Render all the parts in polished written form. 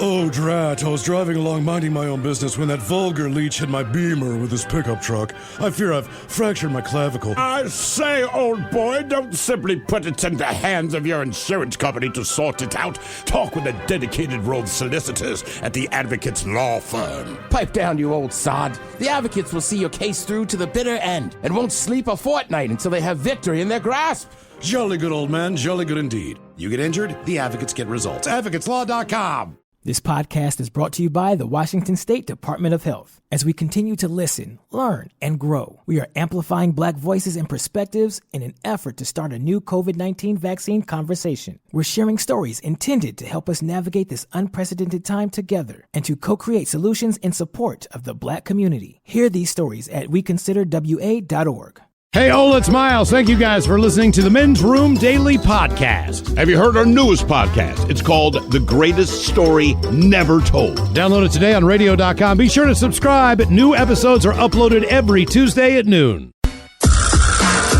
Oh, drat. I was driving along minding my own business when that vulgar leech hit my Beamer with his pickup truck. I fear I've fractured my clavicle. I say, old boy, don't simply put it in the hands of your insurance company to sort it out. Talk with the dedicated road solicitors at the Advocates Law Firm. Pipe down, you old sod. The Advocates will see your case through to the bitter end and won't sleep a fortnight until they have victory in their grasp. Jolly good, old man. Jolly good indeed. You get injured, the Advocates get results. AdvocatesLaw.com. This podcast is brought to you by the Washington State Department of Health. As we continue to listen, learn, and grow, we are amplifying Black voices and perspectives in an effort to start a new COVID-19 vaccine conversation. We're sharing stories intended to help us navigate this unprecedented time together and to co-create solutions in support of the Black community. Hear these stories at weconsiderwa.org. Hey, it's Miles. Thank you guys for listening to the Men's Room Daily Podcast. Have you heard our newest podcast? It's called The Greatest Story Never Told. Download it today on radio.com. Be sure to subscribe. New episodes are uploaded every Tuesday at noon.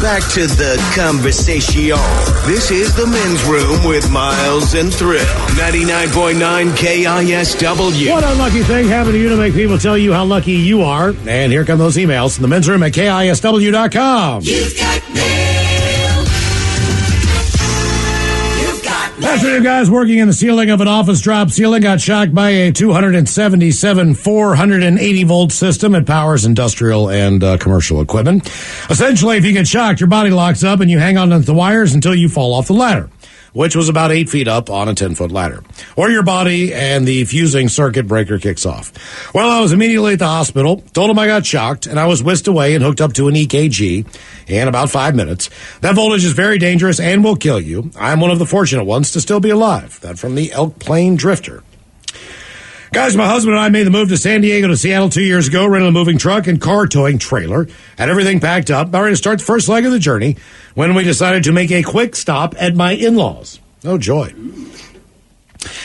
Back to the conversation. This is the Men's Room with Miles and Thrill. 99.9 KISW. What unlucky thing happened to you to make people tell you how lucky you are? And here come those emails from the Men's Room at KISW.com. You've got mail. You've got mail. After you guys working in the ceiling of an office drop ceiling got shocked by a 277 480-volt system. It powers industrial and commercial equipment. Essentially, if you get shocked, your body locks up and you hang on to the wires until you fall off the ladder, which was about 8 feet up on a 10-foot ladder. Or your body and the fusing circuit breaker kicks off. Well, I was immediately at the hospital, told them I got shocked, and I was whisked away and hooked up to an EKG in about 5 minutes. That voltage is very dangerous and will kill you. I'm one of the fortunate ones to still be alive. That from the Elk Plain Drifter. Guys, my husband and I made the move to San Diego to Seattle 2 years ago, rented a moving truck and car towing trailer, had everything packed up, about ready to start the first leg of the journey, when we decided to make a quick stop at my in-laws. Oh, joy.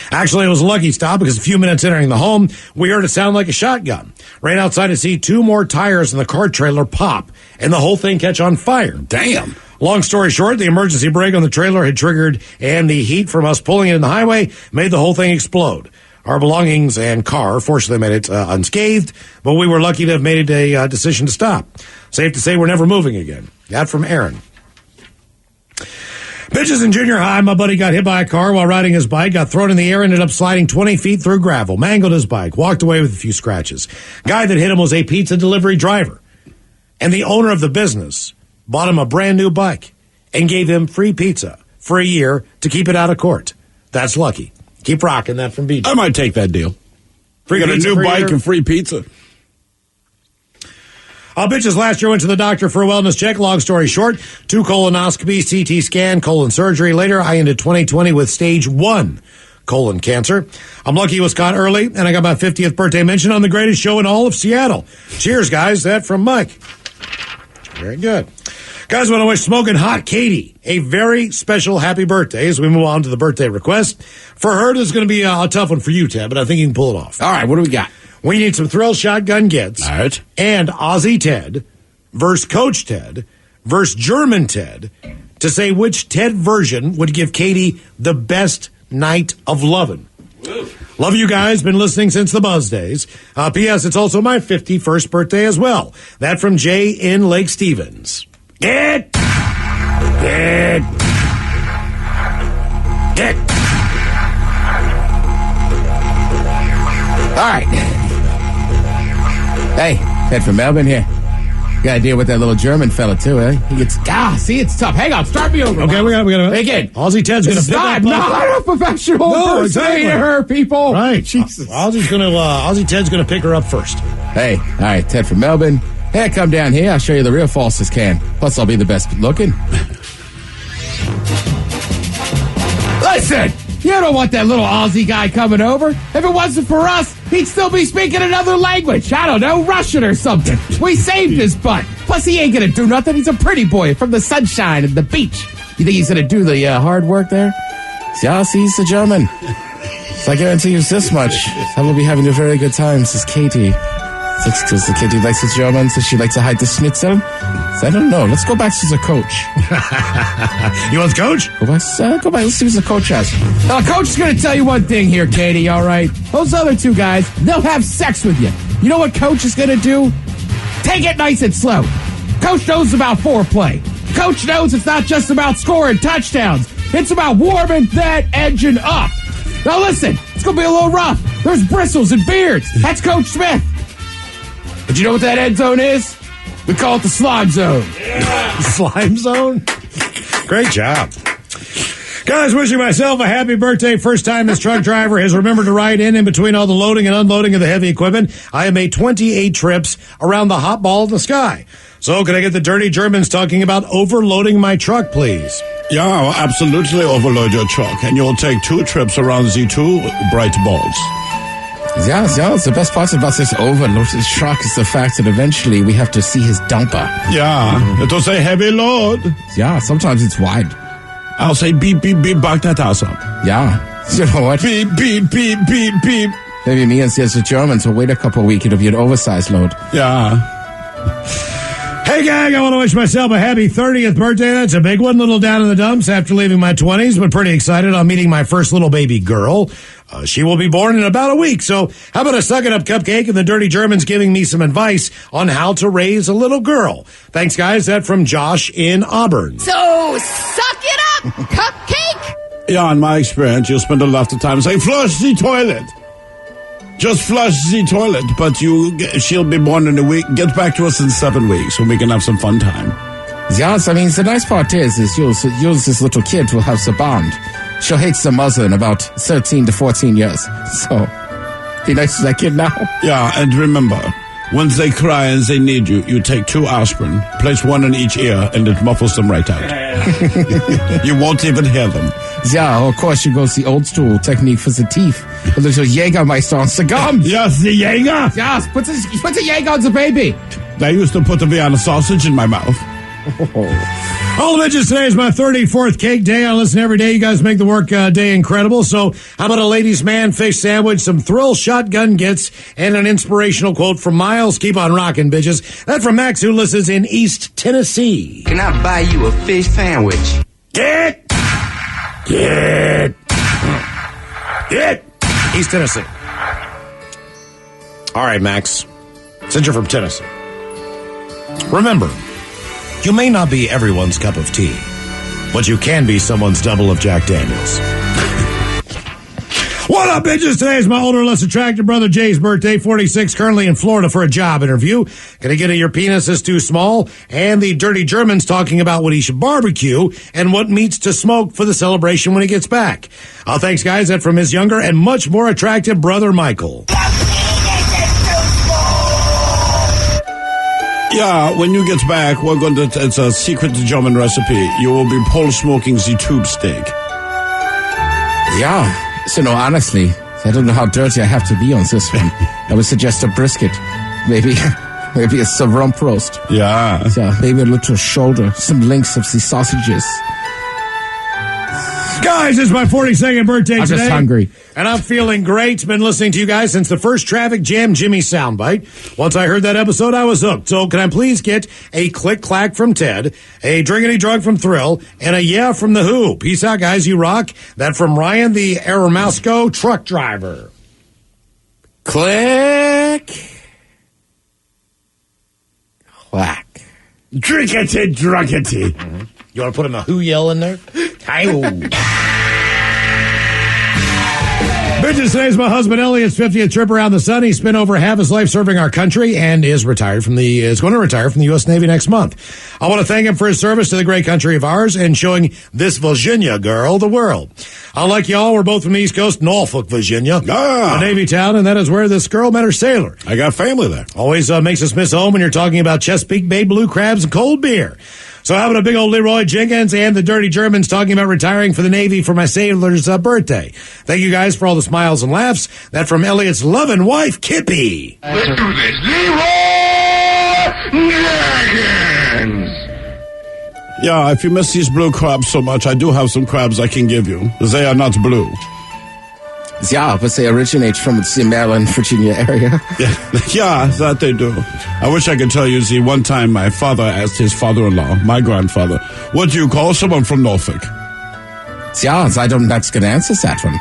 Actually, it was a lucky stop because a few minutes entering the home, we heard it sound like a shotgun. Ran outside to see 2 more tires in the car trailer pop, and the whole thing catch on fire. Damn. Long story short, the emergency brake on the trailer had triggered, and the heat from us pulling it in the highway made the whole thing explode. Our belongings and car fortunately made it unscathed, but we were lucky to have made a decision to stop. Safe to say we're never moving again. That from Aaron. Bitches in junior high, my buddy got hit by a car while riding his bike, got thrown in the air, ended up sliding 20 feet through gravel, mangled his bike, walked away with a few scratches. Guy that hit him was a pizza delivery driver. And the owner of the business bought him a brand new bike and gave him free pizza for a year to keep it out of court. That's lucky. Keep rocking. That from BJ. I might take that deal. Free got a pizza new for a bike year. and free pizza. Bitches last year went to the doctor for a wellness check. Long story short, 2 colonoscopies, CT scan, colon surgery. Later, I ended 2020 with stage 1 colon cancer. I'm lucky it was caught early, and I got my 50th birthday mention on the greatest show in all of Seattle. Cheers, guys. That from Mike. Very good. Guys, I want to wish Smoking Hot Katie a very special happy birthday as we move on to the birthday request. For her, this is going to be a tough one for you, Ted, but I think you can pull it off. All right, what do we got? We need some Thrill Shotgun Gets. All right. And Aussie Ted versus Coach Ted versus German Ted to say which Ted version would give Katie the best night of lovin'. Love you guys. Been listening since the Buzz days. P.S. It's also my 51st birthday as well. That from Jay in Lake Stevens. Get. All right. Hey, Ted from Melbourne here. Got to deal with that little German fella, too, eh? He gets... see, it's tough. Hang on, start me over. Okay, we got to... Again. Aussie Ted's going to pick up... Not a professional exactly. her, people. Right. Jesus. Aussie Ted's going to pick her up first. Hey, all right, Ted from Melbourne. Hey, come down here. I'll show you the real falsest can. Plus, I'll be the best looking. Listen, you don't want that little Aussie guy coming over. If it wasn't for us, he'd still be speaking another language. I don't know, Russian or something. We saved his butt. Plus, he ain't going to do nothing. He's a pretty boy from the sunshine and the beach. You think he's going to do the hard work there? Yeah, see, he's a German. So I guarantee you this much. I will be having a very good time, says Katie. It's because the kid who likes the German, so she likes to hide the schnitzel. So I don't know. Let's go back to the coach. You want the coach? Go back. Let's see what the coach has. Now, the coach is going to tell you one thing here, Katie, all right? Those other two guys, they'll have sex with you. You know what coach is going to do? Take it nice and slow. Coach knows about foreplay. Coach knows it's not just about scoring touchdowns. It's about warming that engine up. Now listen, it's going to be a little rough. There's bristles and beards. That's Coach Smith. But you know what that end zone is? We call it the slime zone. Yeah. Slime zone? Great job. Guys, wishing myself a happy birthday. First time this truck driver has remembered to ride in between all the loading and unloading of the heavy equipment. I have made 28 trips around the hot ball of the sky. So can I get the dirty Germans talking about overloading my truck, please? Yeah, I'll absolutely overload your truck, and you'll take 2 trips around the 2 bright balls. Yeah, the best part about this overloaded truck is the fact that eventually we have to see his dumper. Yeah, it'll say heavy load. Yeah, sometimes it's wide. I'll say beep, beep, beep, back that ass up. Yeah, you know what? Beep, beep, beep, beep, beep. Maybe me and the Germans will wait a couple of weeks, it'll be an oversized load. Yeah. Hey, gang, I want to wish myself a happy 30th birthday. That's a big one. Little down in the dumps after leaving my 20s, but pretty excited on meeting my first little baby girl. She will be born in about a week. So how about a suck-it-up cupcake and the dirty Germans giving me some advice on how to raise a little girl. Thanks, guys. That from Josh in Auburn. So, suck it up, cupcake! Yeah, in my experience, you'll spend a lot of time saying, flush the toilet. Just flush the toilet, but she'll be born in a week. Get back to us in 7 weeks when we can have some fun time. Yes, I mean, the nice part is you'll this little kid will have the bond. She'll hate the mother in about 13 to 14 years. So, be nice to that kid now. Yeah, and remember, when they cry and they need you, you take 2 aspirin, place 1 in each ear, and it muffles them right out. You won't even hear them. Yeah, of course, you go the old school technique for the teeth. A little Jägermeister on the gums. Yes, the Jaeger. Yes, put the Jäger on the baby. They used to put the Vienna sausage in my mouth. All the bitches, today is my 34th cake day. I listen every day. You guys make the work day incredible. So how about a ladies' man fish sandwich, some thrill shotgun gets, and an inspirational quote from Miles. Keep on rocking, bitches. That from Max, who listens in East Tennessee. Can I buy you a fish sandwich? Get East Tennessee. All right, Max. Since you're from Tennessee, remember, you may not be everyone's cup of tea, but you can be someone's double of Jack Daniels. What up, bitches? Today is my older, less attractive brother Jay's birthday, 46, currently in Florida for a job interview. Gonna get it, your penis is too small, and the dirty German's talking about what he should barbecue and what meats to smoke for the celebration when he gets back. Thanks, guys. That from his younger and much more attractive brother Michael. Yeah, when you get back, it's a secret German recipe. You will be pole smoking the tube steak. Yeah. So, no, honestly, I don't know how dirty I have to be on this one. I would suggest a brisket. Maybe a rump roast. Yeah. Yeah, maybe a little shoulder, some links of the sausages. Guys, it's my 42nd birthday I'm today. just hungry. And I'm feeling great. Been listening to you guys since the first Traffic Jam Jimmy soundbite. Once I heard that episode, I was hooked. So can I please get a click-clack from Ted, a drinkity drug from Thrill, and a yeah from The Who? Peace out, guys. You rock. That from Ryan, the Aeromasco truck driver. Click. Clack. Drinkity, drunkity. Mm-hmm. You want to put in a Who yell in there? Bitches, today's my husband Elliot's 50th trip around the sun. He spent over half his life serving our country and is going to retire from the U.S. Navy next month. I want to thank him for his service to the great country of ours and showing this Virginia girl the world. Unlike y'all, we're both from the East Coast, Norfolk, Virginia, a Navy town, and that is where this girl met her sailor. I got family there. Always makes us miss home when you're talking about Chesapeake Bay blue crabs and cold beer. So having a big old Leroy Jenkins and the dirty Germans talking about retiring for the Navy for my sailor's birthday. Thank you guys for all the smiles and laughs. That from Elliot's loving wife, Kippy. Let's do this. Leroy Jenkins! Yeah, if you miss these blue crabs so much, I do have some crabs I can give you. They are not blue. Yeah, but they originate from the Maryland, Virginia area. Yeah, that they do. I wish I could tell you, see, one time my father asked his father-in-law, my grandfather, what do you call someone from Norfolk? Yeah, I don't, that's going to answer that one.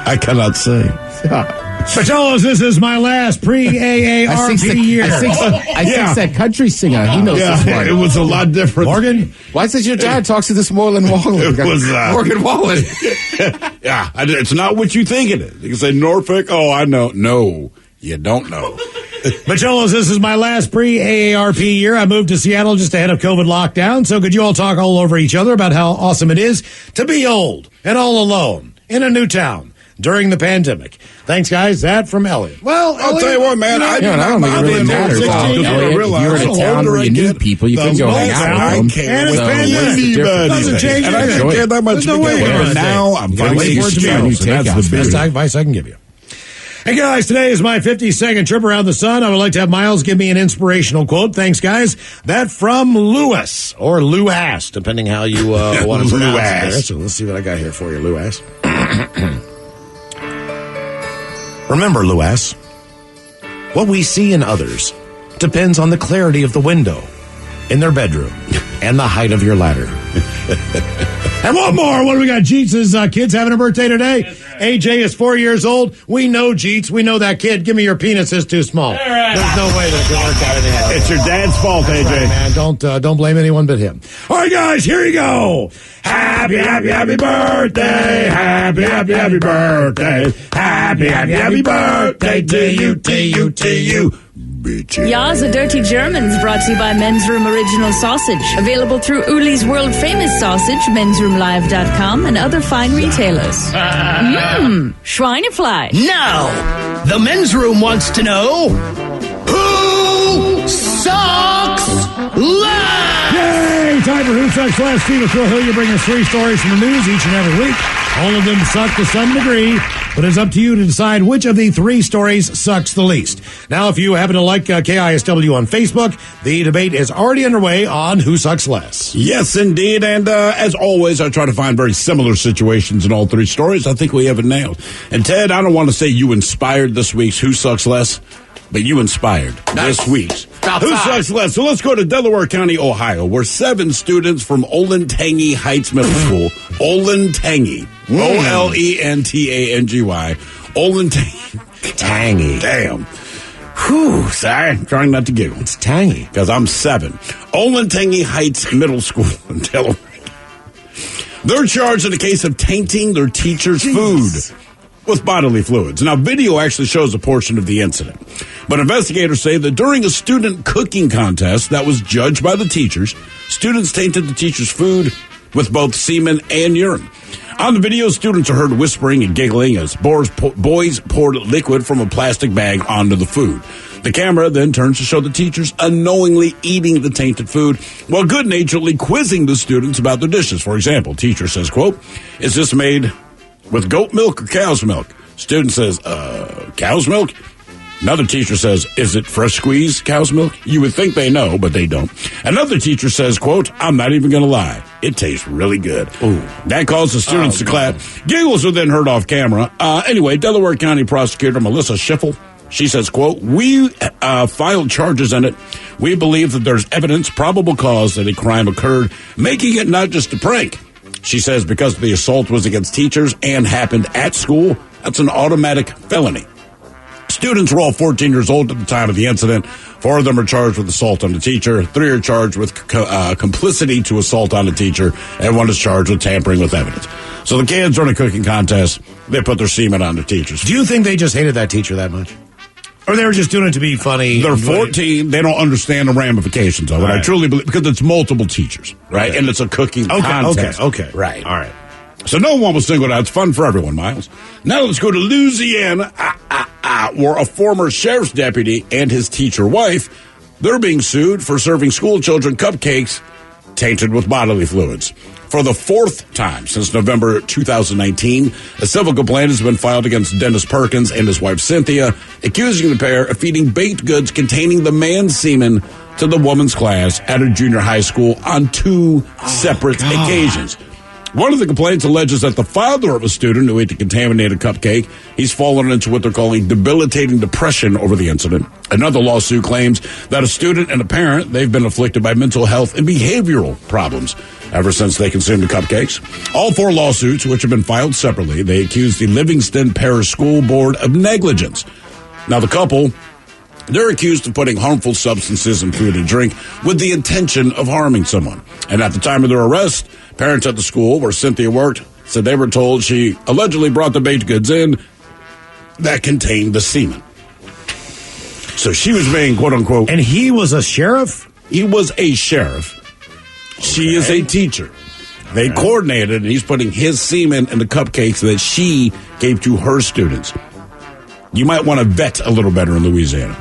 I cannot say. Yeah. Fellas, this is my last pre-AARP year. I think that country singer, he knows this one. It was a lot different. Morgan? Why is it your dad talks to this Morgan Wallen? It was, Morgan Wallen. Yeah, it's not what you think it is. You can say Norfolk, oh, I know. No, you don't know. Macholos, this is my last pre-AARP year. I moved to Seattle just ahead of COVID lockdown, so could you all talk all over each other about how awesome it is to be old and all alone in a new town during the pandemic? Thanks, guys. That from Elliot. Well, I'll tell you what, man. I don't think it really matters. Elliot, you're in a town where you knew people. You couldn't go hang out with them. And it's pandemic. Doesn't change and I didn't care that much to begin with. But now I'm finding the excuse. That's the best advice I can give you. Hey guys, today is my 52nd trip around the sun. I would like to have Miles give me an inspirational quote. Thanks, guys. That from Lewis, or Lou-ass, depending how you want to pronounce it. So let's see what I got here for you, Lou-ass. Remember, Lou-ass, what we see in others depends on the clarity of the window in their bedroom and the height of your ladder. And one more. What do we got? Jeets' kid's having a birthday today. Yes, AJ is 4 years old. We know Jeets. We know that kid. Give me your penis is too small. Right. There's no way that can work out in the end. It's your dad's fault, AJ. Right, man. Don't blame anyone but him. All right, guys, here you go. Happy, happy, happy birthday. Happy, happy, happy birthday. Happy, happy, happy birthday to you, to you, to you. Ya's a Dirty Germans, brought to you by Men's Room Original Sausage. Available through Uli's World Famous Sausage, mensroomlive.com, and other fine retailers. Schweinefleisch. Now, the Men's Room wants to know, who sucks less? Yay! Time for Who Sucks Less. Steve Hill, you bring us 3 stories from the news each and every week. All of them suck to some degree, but it's up to you to decide which of the 3 stories sucks the least. Now, if you happen to like KISW on Facebook, the debate is already underway on Who Sucks Less. Yes, indeed. And as always, I try to find very similar situations in all 3 stories. I think we have it nailed. And Ted, I don't want to say you inspired this week's Who Sucks Less, but you inspired this week's Who Sucks Less. So let's go to Delaware County, Ohio, where 7 students from Olentangy Heights Middle School, Olentangy, Olentangy, Olentangy. Tangy. Damn. Whew, sorry, I'm trying not to giggle. It's tangy. Because I'm 7. Olentangy Heights Middle School in Delaware. They're charged in a case of tainting their teacher's food with bodily fluids. Now, video actually shows a portion of the incident. But investigators say that during a student cooking contest that was judged by the teachers, students tainted the teacher's food with both semen and urine. On the video, students are heard whispering and giggling as boys poured liquid from a plastic bag onto the food. The camera then turns to show the teachers unknowingly eating the tainted food while good-naturedly quizzing the students about their dishes. For example, teacher says, quote, "Is this made with goat milk or cow's milk?" Student says, cow's milk? Another teacher says, "Is it fresh squeezed cow's milk?" You would think they know, but they don't. Another teacher says, quote, "I'm not even going to lie. It tastes really good." Ooh. That caused the students to clap. Giggles are then heard off camera. Anyway, Delaware County Prosecutor Melissa Schiffel, she says, quote, "We filed charges in it. We believe that there's evidence, probable cause that a crime occurred, making it not just a prank." She says because the assault was against teachers and happened at school, that's an automatic felony. Students were all 14 years old at the time of the incident. 4 of them are charged with assault on a teacher. 3 are charged with complicity to assault on a teacher. And 1 is charged with tampering with evidence. So the kids are in a cooking contest. They put their semen on the teachers. Do you think they just hated that teacher that much? Or they were just doing it to be funny? They're 14. They don't understand the ramifications of it. Right. I truly believe, because it's multiple teachers, right? Okay. And it's a cooking contest. Okay. Right. All right. So no one was singled out. It's fun for everyone, Miles. Now let's go to Louisiana, where a former sheriff's deputy and his teacher wife, they're being sued for serving school children cupcakes tainted with bodily fluids. For the 4th time since November 2019, a civil complaint has been filed against Dennis Perkins and his wife Cynthia, accusing the pair of feeding baked goods containing the man's semen to the woman's class at a junior high school on 2 separate occasions. One of the complaints alleges that the father of a student who ate the contaminated cupcake, he's fallen into what they're calling debilitating depression over the incident. Another lawsuit claims that a student and a parent, they've been afflicted by mental health and behavioral problems ever since they consumed the cupcakes. All 4 lawsuits, which have been filed separately, they accuse the Livingston Parish School Board of negligence. Now, the couple, they're accused of putting harmful substances in food and drink with the intention of harming someone. And at the time of their arrest, parents at the school where Cynthia worked said they were told she allegedly brought the baked goods in that contained the semen. So she was being, quote unquote. And he was a sheriff? He was a sheriff. Okay. She is a teacher. They coordinated, and he's putting his semen in the cupcakes that she gave to her students. You might want to vet a little better in Louisiana.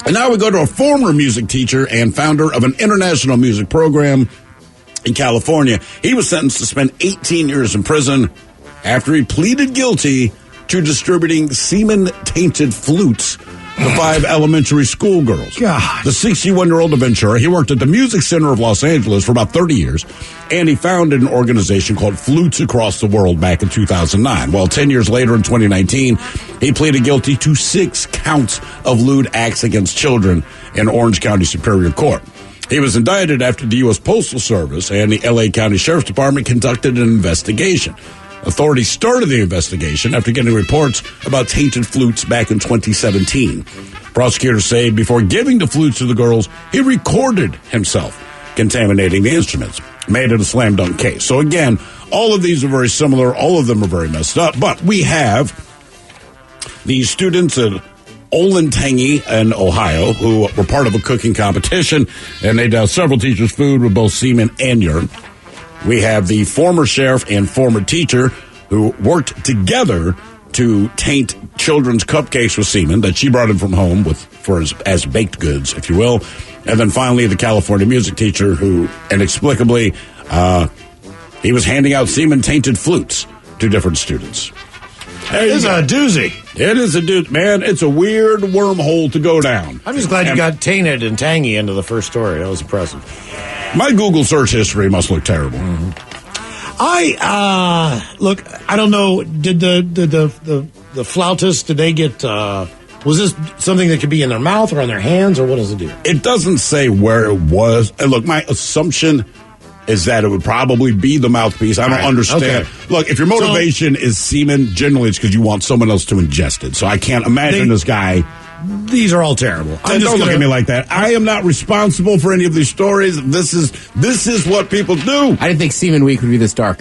And now we go to a former music teacher and founder of an international music program in California. He was sentenced to spend 18 years in prison after he pleaded guilty to distributing semen-tainted flutes to 5 elementary school girls. God. The 61-year-old adventurer, he worked at the Music Center of Los Angeles for about 30 years, and he founded an organization called Flutes Across the World back in 2009. Well, 10 years later in 2019, he pleaded guilty to 6 counts of lewd acts against children in Orange County Superior Court. He was indicted after the U.S. Postal Service and the L.A. County Sheriff's Department conducted an investigation. Authorities started the investigation after getting reports about tainted flutes back in 2017. Prosecutors say before giving the flutes to the girls, he recorded himself contaminating the instruments, made it a slam dunk case. So again, all of these are very similar. All of them are very messed up. But we have these students at Olentangy in Ohio who were part of a cooking competition, and they doused several teachers' food with both semen and urine. We have the former sheriff and former teacher who worked together to taint children's cupcakes with semen that she brought in from home as baked goods, if you will. And then finally, the California music teacher who inexplicably, he was handing out semen-tainted flutes to different students. It's a doozy. It is a doozy. Man, it's a weird wormhole to go down. I'm just glad you got tainted and tangy into the first story. That was impressive. My Google search history must look terrible. Mm-hmm. I don't know. Did the flautists, did they get, was this something that could be in their mouth or on their hands, or what does it do? It doesn't say where it was. And look, my assumption is that it would probably be the mouthpiece. I don't understand. Okay. Look, if your motivation is semen, generally it's because you want someone else to ingest it. So I can't imagine this guy. These are all terrible. Don't look at me like that. I am not responsible for any of these stories. This is what people do. I didn't think Semen Week would be this dark.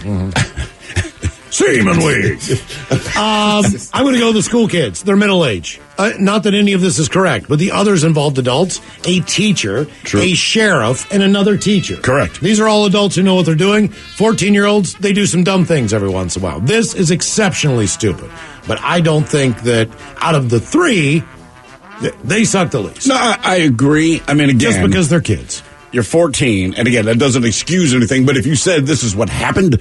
Semen Week. I'm going to go with the school kids. They're middle age. Not that any of this is correct, but the others involved adults, a teacher, a sheriff, and another teacher. Correct. These are all adults who know what they're doing. 14-year-olds, they do some dumb things every once in a while. This is exceptionally stupid. But I don't think that out of the 3, they suck the least. No, I agree. I mean, again, just because they're kids. You're 14, and again, that doesn't excuse anything, but if you said this is what happened,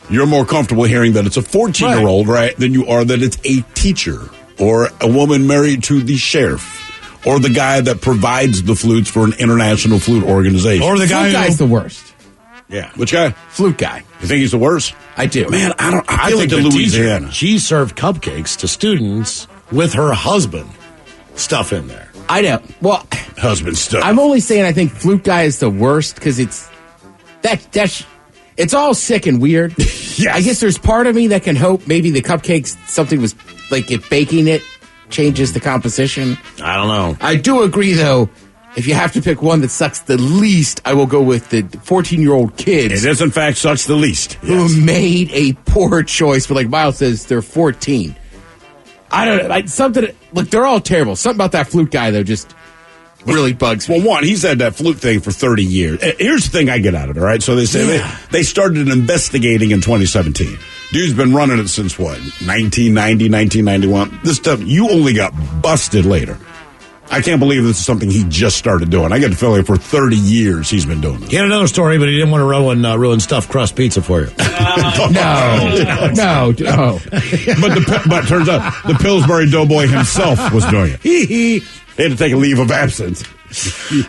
you're more comfortable hearing that it's a 14-year-old, right, than you are that it's a teacher or a woman married to the sheriff or the guy that provides the flutes for an international flute organization. Or the guy's the worst. Yeah. Which guy? Flute guy. You think he's the worst? I do. Man, I think the Louisiana. Teacher, she served cupcakes to students with her husband stuff in there. I know. Well, husband stuff. I'm only saying I think flute guy is the worst because it's all sick and weird. Yes. I guess there's part of me that can hope maybe the cupcakes, something was like if baking it changes the composition. I don't know. I do agree though. If you have to pick one that sucks the least, I will go with the 14-year-old kids. It is, in fact, sucks the least. Who made a poor choice. But like Miles says, they're 14. I don't know. Look, they're all terrible. Something about that flute guy, though, just really bugs me. Well, one, he's had that flute thing for 30 years. Here's the thing I get out of it, all right? So they say they started investigating in 2017. Dude's been running it since, 1990, 1991. This stuff, you only got busted later. I can't believe this is something he just started doing. I get the feeling for 30 years he's been doing this. He had another story, but he didn't want to ruin stuffed crust pizza for you. No. But turns out the Pillsbury Doughboy himself was doing it. He had to take a leave of absence.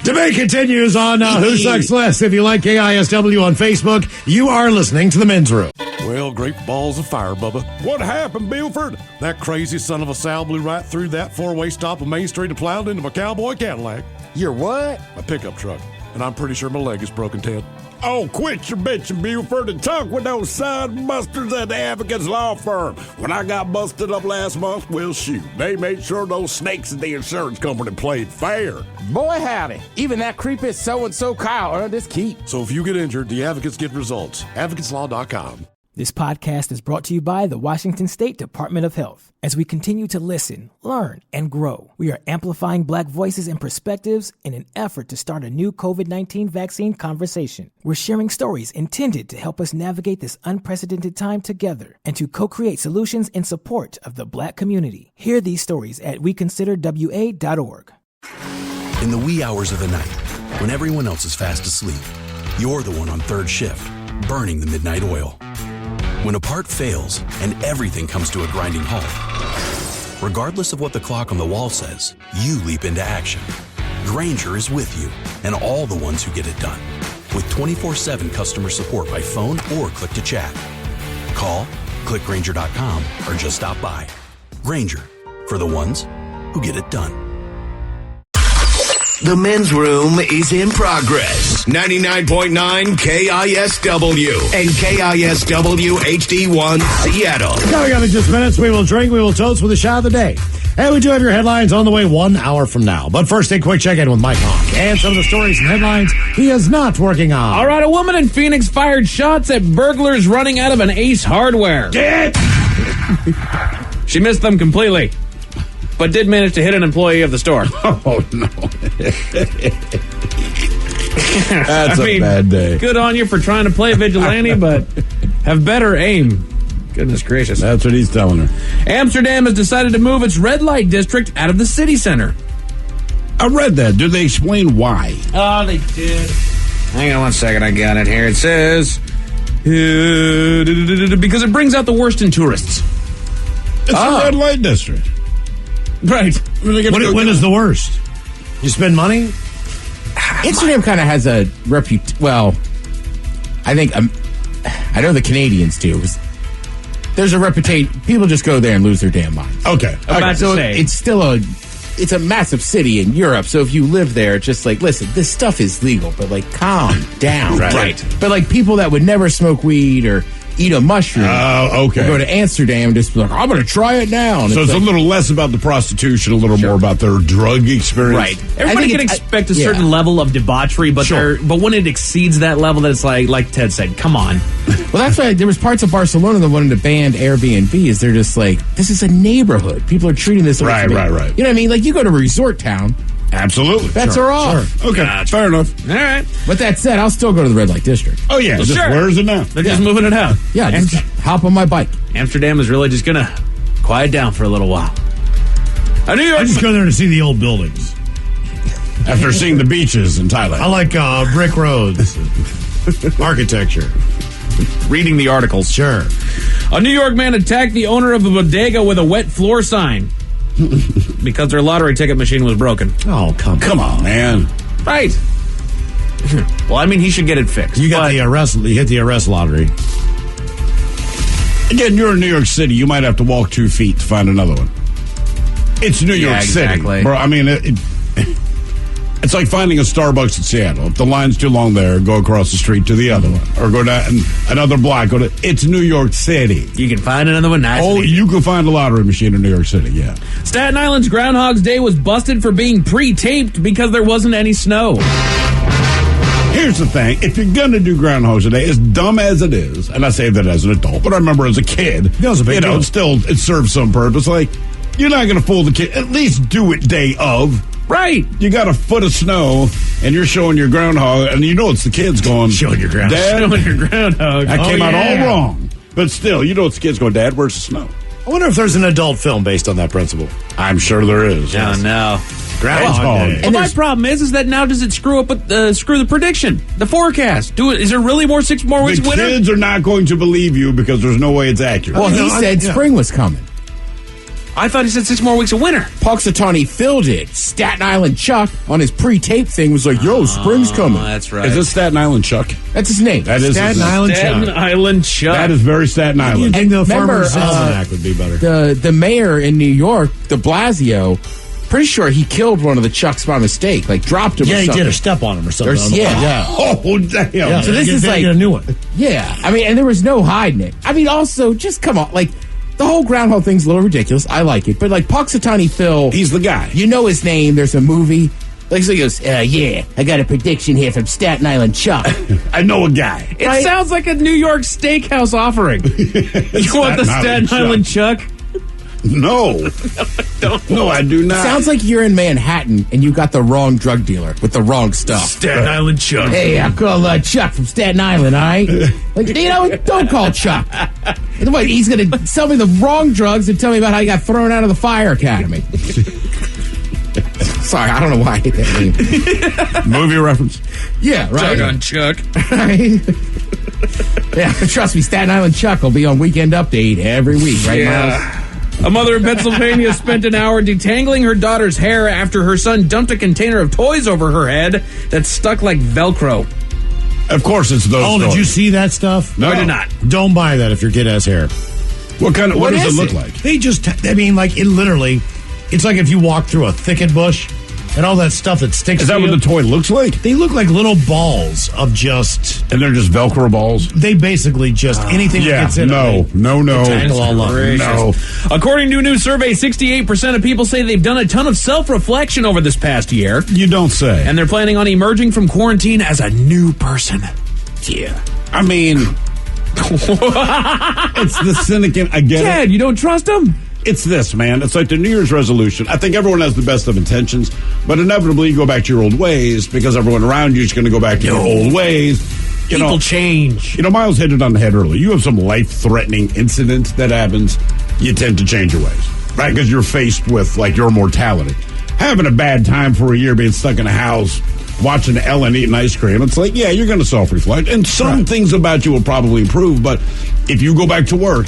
Debate continues on Who Sucks Less. If you like KISW on Facebook, you are listening to The Men's Room. Well, great balls of fire, Bubba. What happened, Buford? That crazy son of a Sal blew right through that four-way stop on Main Street and plowed into my cowboy Cadillac. Your what? My pickup truck. And I'm pretty sure my leg is broken, Ted. Oh, quit your bitching, Buford, and talk with those side busters at the Advocates Law Firm. When I got busted up last month, well, shoot, they made sure those snakes at the insurance company played fair. Boy, howdy. Even that creepy so-and-so Kyle earned his keep. So if you get injured, the advocates get results. AdvocatesLaw.com. This podcast is brought to you by the Washington State Department of Health. As we continue to listen, learn, and grow, we are amplifying Black voices and perspectives in an effort to start a new COVID-19 vaccine conversation. We're sharing stories intended to help us navigate this unprecedented time together and to co-create solutions in support of the Black community. Hear these stories at weconsiderwa.org. In the wee hours of the night, when everyone else is fast asleep, you're the one on third shift, burning the midnight oil. When a part fails and everything comes to a grinding halt, regardless of what the clock on the wall says, you leap into action. Grainger is with you and all the ones who get it done. With 24/7 customer support by phone or click to chat. Call, click Grainger.com, or just stop by. Grainger, for the ones who get it done. The Men's Room is in progress. 99.9 KISW and KISW HD1 Seattle. Coming up in just minutes, we will drink, we will toast with a shot of the day. And we do have your headlines on the way 1 hour from now. But first, a quick check-in with Mike Honk and some of the stories and headlines he is not working on. All right, a woman in Phoenix fired shots at burglars running out of an Ace Hardware. She missed them completely, but did manage to hit an employee of the store. Oh, no. That's a bad day. Good on you for trying to play vigilante, but have better aim. Goodness gracious. That's what he's telling her. Amsterdam has decided to move its red light district out of the city center. I read that. Did they explain why? Oh, they did. Hang on one second. I got it here. It says, because it brings out the worst in tourists. It's a red light district. Right. When is the worst? You spend money? Amsterdam kind of has a well, I think, I know the Canadians do. There's a reputation. People just go there and lose their damn minds. Okay. So it's still it's a massive city in Europe. So if you live there, it's just like, listen, this stuff is legal, but like, calm down. Right. But like people that would never smoke weed or eat a mushroom. Oh, okay. Go to Amsterdam and just be like, I'm going to try it now. And so it's like, a little less about the prostitution, a little more about their drug experience. Right. Everybody can expect a certain level of debauchery, but but when it exceeds that level, then it's like Ted said, come on. Well, that's why there was parts of Barcelona that wanted to ban Airbnb. Is they're just like, this is a neighborhood. People are treating this like right. You know what I mean? Like you go to a resort town. Absolutely. Bets are off. Sure. Okay, fair enough. All right. But that said, I'll still go to the red light district. Oh, yeah. Where is it now? They're just moving it out. Yeah, just hop on my bike. Amsterdam is really just going to quiet down for a little while. I just go there to see the old buildings. After seeing the beaches in Thailand. I like brick roads, architecture. Reading the articles. Sure. A New York man attacked the owner of a bodega with a wet floor sign because their lottery ticket machine was broken. Oh, come on, man. Right. Well, I mean, he should get it fixed. You got the arrest. You hit the arrest lottery. Again, you're in New York City. You might have to walk 2 feet to find another one. It's New York City, bro. I mean, it's like finding a Starbucks in Seattle. If the line's too long there, go across the street to the other one, or go down another block. It's New York City. You can find another one. Nice. Oh, you can find a lottery machine in New York City. Yeah. Staten Island's Groundhog's Day was busted for being pre-taped because there wasn't any snow. Here's the thing. If you're going to do Groundhog's Day, as dumb as it is, and I say that as an adult, but I remember as a kid, it serves some purpose. Like, you're not going to fool the kid. At least do it day of. Right. You got a foot of snow, and you're showing your groundhog, and you know it's the kids going, showing your groundhog. Dad, showing your groundhog. That came out all wrong. But still, you know it's the kids going, Dad, where's the snow? I wonder if there's an adult film based on that principle. I'm sure there is. Oh, no. Groundhog. Well, my problem is that now does it screw up with the prediction, the forecast? Is there really more 6 more weeks of winter? The kids are not going to believe you because there's no way it's accurate. Well, he said spring was coming. I thought he said 6 more weeks of winter. Punxsutawney Phil did. Staten Island Chuck on his pre-tape thing was like, yo, spring's coming. That's right. Is this Staten Island Chuck? That's his name. That is Staten Island Staten Chuck. Island Chuck. That is very Staten Island. You'd think the Remember, Farmer's Almanac would be better. The mayor in New York, de Blasio, pretty sure he killed one of the Chucks by mistake, like dropped him or Yeah, he something. did a step on him or something. Yeah. Oh, damn. Yeah, So this is like a new one. Yeah, I mean, and there was no hiding it. I mean, also, just come on, like, the whole groundhog thing's a little ridiculous. I like it, but like Punxsutawney Phil, He's the guy. you know his name. There's a movie. Like, so he goes, yeah, I got a prediction here from Staten Island Chuck. I know a guy. It Right? sounds like a New York steakhouse offering. You want the Staten Island Chuck? No. No, I do not. Sounds like you're in Manhattan and you got the wrong drug dealer with the wrong stuff. Staten Island Chuck. Hey, I call Chuck from Staten Island, all right? Like, you know, don't call Chuck. What, he's going to sell me the wrong drugs and tell me about how he got thrown out of the fire academy. Sorry, I don't know why I hate that name. Movie reference. Yeah, right. Chuck on Chuck. Right? Yeah, trust me, Staten Island Chuck will be on Weekend Update every week, right, Miles? A mother in Pennsylvania spent an hour detangling her daughter's hair after her son dumped a container of toys over her head that stuck like Velcro. Of course, it's those. Oh, did you see that stuff? No, I did not. Don't buy that if your kid has hair. What does it is look it? like? They just, I mean, like, it literally, it's like if you walk through a thicket bush and all that stuff that sticks Is to that you. what the toy looks like? They look like little balls of just, And they're just Velcro balls? they basically just, anything that Yeah, gets in no, them. no. Tackle all up. No. According to a new survey, 68% of people say they've done a ton of self-reflection over this past year. You don't say. And they're planning on emerging from quarantine as a new person. Yeah. I mean, it's the cynic. I get it. Dad, you don't trust him? It's this, man. It's like the New Year's resolution. I think everyone has the best of intentions, but inevitably you go back to your old ways because everyone around you is going to go back to your old ways. People change. You know, Miles hit it on the head earlier. You have some life-threatening incident that happens, you tend to change your ways, right? Because you're faced with, like, your mortality. Having a bad time for a year, being stuck in a house, watching Ellen eating ice cream, it's like, yeah, you're going to self-reflect. And some things about you will probably improve, but if you go back to work,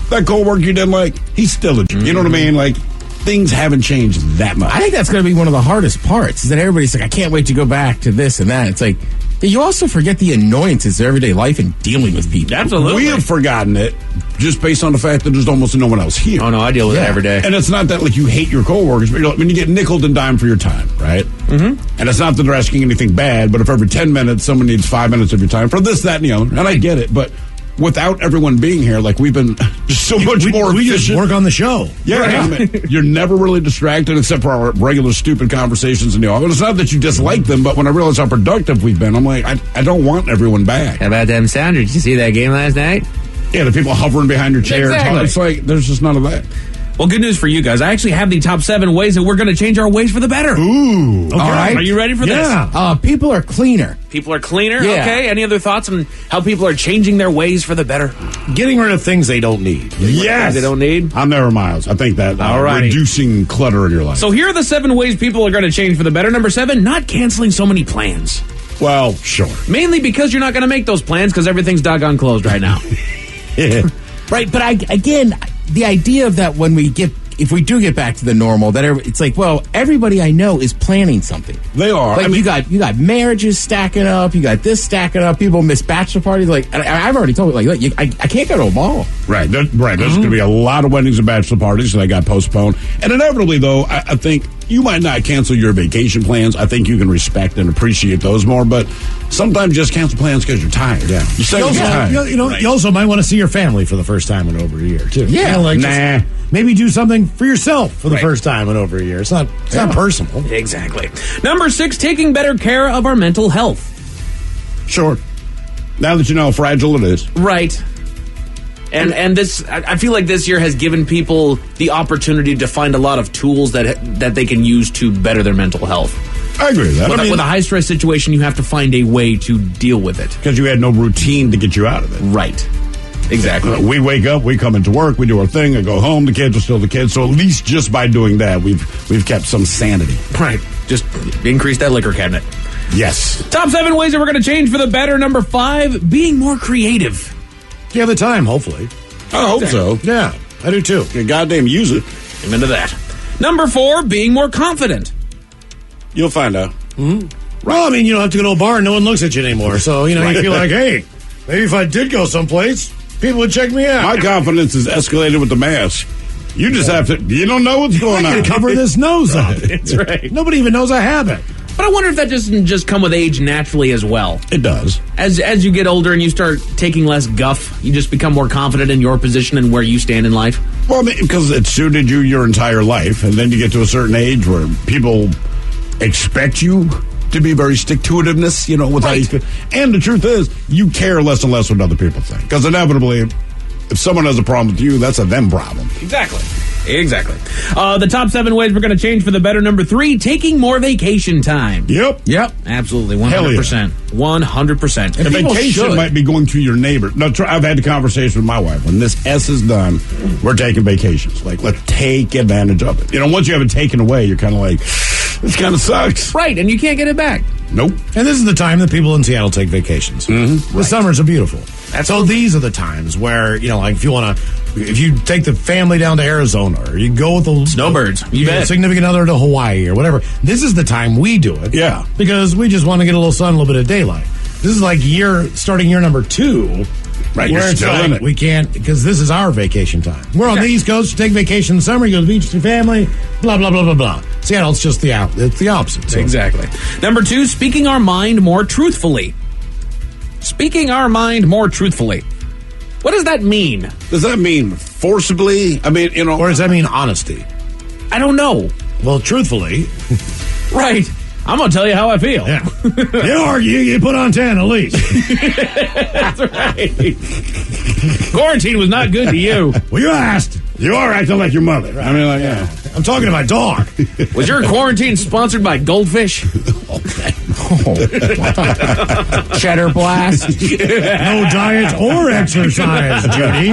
that coworker you didn't like, he's still a you know what I mean? Like, things haven't changed that much. I think that's going to be one of the hardest parts, is that everybody's like, I can't wait to go back to this and that. It's like, you also forget the annoyances of everyday life and dealing with people. Absolutely. We have forgotten it just based on the fact that there's almost no one else here. Oh, no, I deal with it every day. And it's not that, like, you hate your coworkers, but when you get nickeled and dimed for your time, right? Mm-hmm. And it's not that they're asking anything bad, but if every 10 minutes someone needs 5 minutes of your time for this, that, and the other, and I get it, but without everyone being here, like, we've been just so much more We just efficient. work on the show. Yeah, I mean, you're never really distracted except for our regular stupid conversations in the office. It's not that you dislike them, but when I realize how productive we've been, I'm like, I don't want everyone back. How about them Sounders? Did you see that game last night? Yeah, the people hovering behind your chair. Exactly. It's like, there's just none of that. Well, good news for you guys. I actually have the top 7 ways that we're going to change our ways for the better. Ooh. All right. Are you ready for Yeah. this? People are cleaner. People are cleaner? Yeah. Okay. Any other thoughts on how people are changing their ways for the better? Getting rid of things they don't need. Yes. They don't need? I'm there, Miles. I think that All righty. reducing clutter in your life. So here are the 7 ways people are going to change for the better. Number 7, not canceling so many plans. Well, sure. Mainly because you're not going to make those plans because everything's doggone closed right now. Right, but again, the idea of that if we do get back to the normal, that it's like, well, everybody I know is planning something. They are. Like, I mean, you got marriages stacking up, you got this stacking up, people miss bachelor parties. Like, I've already told you, like, look, I can't go to a ball. right. There's going to be a lot of weddings and bachelor parties that got postponed. And inevitably, though, I think you might not cancel your vacation plans. I think you can respect and appreciate those more. But sometimes just cancel plans because you're tired. Yeah. You say you're tired. You also might want to see your family for the first time in over a year, too. Yeah. Just maybe do something for yourself for the first time in over a year. It's not personal. Exactly. Number 6, taking better care of our mental health. Sure. Now that you know how fragile it is. Right. And this, I feel like this year has given people the opportunity to find a lot of tools that they can use to better their mental health. I agree with that. With a high stress situation, you have to find a way to deal with it. Because you had no routine to get you out of it. Right. Exactly. We wake up, we come into work, we do our thing, I go home, the kids are still the kids. So at least just by doing that, we've kept some sanity. Right. Just increase that liquor cabinet. Yes. Top 7 ways that we're going to change for the better. Number 5, being more creative. You have the time, hopefully. I hope so. Yeah, I do too. You goddamn use it. I'm into that. Number 4, being more confident. You'll find out. Mm-hmm. Right. Well, I mean, you don't have to go to a bar and no one looks at you anymore. So, you feel like, hey, maybe if I did go someplace, people would check me out. My confidence is escalated with the mask. You just have to, you don't know what's going on. I can cover this nose up. That's right. Nobody even knows I have it. But I wonder if that doesn't just come with age naturally as well. It does. As you get older and you start taking less guff, you just become more confident in your position and where you stand in life. Well, because it suited you your entire life, and then you get to a certain age where people expect you to be very stick-to-itiveness, with how you feel. And the truth is, you care less and less what other people think. Because inevitably, if someone has a problem with you, that's a them problem. Exactly. The top 7 ways we're going to change for the better. Number 3, taking more vacation time. Yep. Absolutely. 100%. 100%. And vacation might be going to your neighbor. No, I've had the conversation with my wife. When this S is done, we're taking vacations. Like, let's take advantage of it. Once you have it taken away, you're kind of like, this kind of sucks. Right, and you can't get it back. Nope. And this is the time that people in Seattle take vacations. Mm-hmm. The summers are beautiful. So these are the times where, if you take the family down to Arizona, or you go with the snowbirds, significant other to Hawaii or whatever, this is the time we do it. Yeah. Because we just want to get a little sun, a little bit of daylight. This is like starting year number 2. Right, you're still in it. We can't, because this is our vacation time. We're on the East Coast, you take vacation in the summer, you go to the beach with your family, blah, blah, blah, blah, blah. Seattle, it's just the opposite. So. Exactly. Number 2, speaking our mind more truthfully. Speaking our mind more truthfully. What does that mean? Does that mean forcibly? I mean, Or does that mean honesty? I don't know. Well, truthfully. Right. I'm going to tell you how I feel. Yeah. You argue, you put on 10 at least. That's right. Quarantine was not good to you. Well, you asked. You are acting like your mother. Right? I mean, like, yeah. I'm talking to my dog. Was your quarantine sponsored by Goldfish? Cheddar Blast. No diet or exercise, Judy.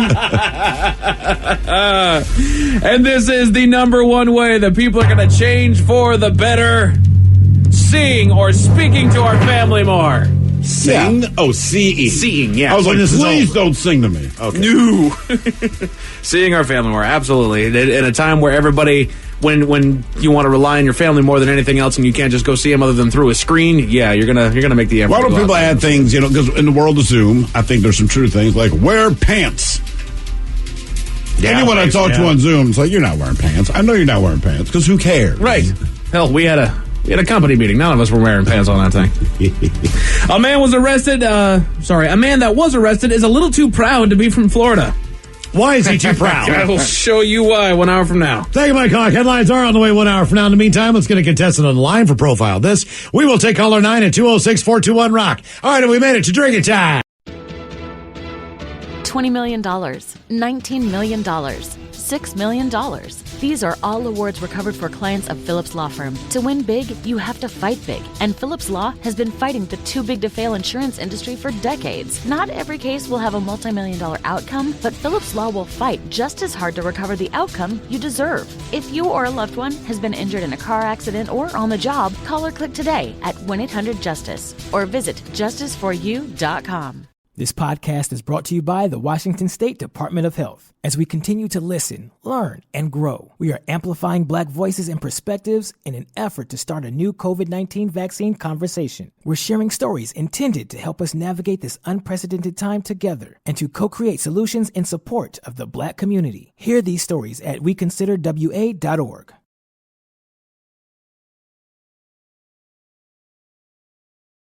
And this is the number 1 way that people are going to change for the better. Seeing or speaking to our family more. Sing? Yeah. Oh, seeing. Seeing, yeah. I was like, please don't sing to me. Okay. No. Seeing our family more, absolutely. In a time where everybody, when you want to rely on your family more than anything else and you can't just go see them other than through a screen, yeah, you're gonna make the effort. Why don't people add things, because in the world of Zoom, I think there's some true things, like wear pants. Yeah, anyone I talk to on Zoom, it's like, you're not wearing pants. I know you're not wearing pants, because who cares? Right. Hell, we had a company meeting. None of us were wearing pants on that thing. A man that was arrested is a little too proud to be from Florida. Why is he too proud? I will show you why 1 hour from now. Thank you, Mike Hawk. Headlines are on the way 1 hour from now. In the meantime, let's get a contestant on the line for Profile This. We will take caller 9 at 206-421-ROCK. All right, and we made it to drinking time. $20 million, $19 million, $6 million. These are all awards recovered for clients of Phillips Law Firm. To win big, you have to fight big. And Phillips Law has been fighting the too-big-to-fail insurance industry for decades. Not every case will have a multi-million-dollar outcome, but Phillips Law will fight just as hard to recover the outcome you deserve. If you or a loved one has been injured in a car accident or on the job, call or click today at 1-800-JUSTICE or visit justiceforyou.com. This podcast is brought to you by the Washington State Department of Health. As we continue to listen, learn, and grow, we are amplifying Black voices and perspectives in an effort to start a new COVID-19 vaccine conversation. We're sharing stories intended to help us navigate this unprecedented time together and to co-create solutions in support of the Black community. Hear these stories at weconsiderwa.org.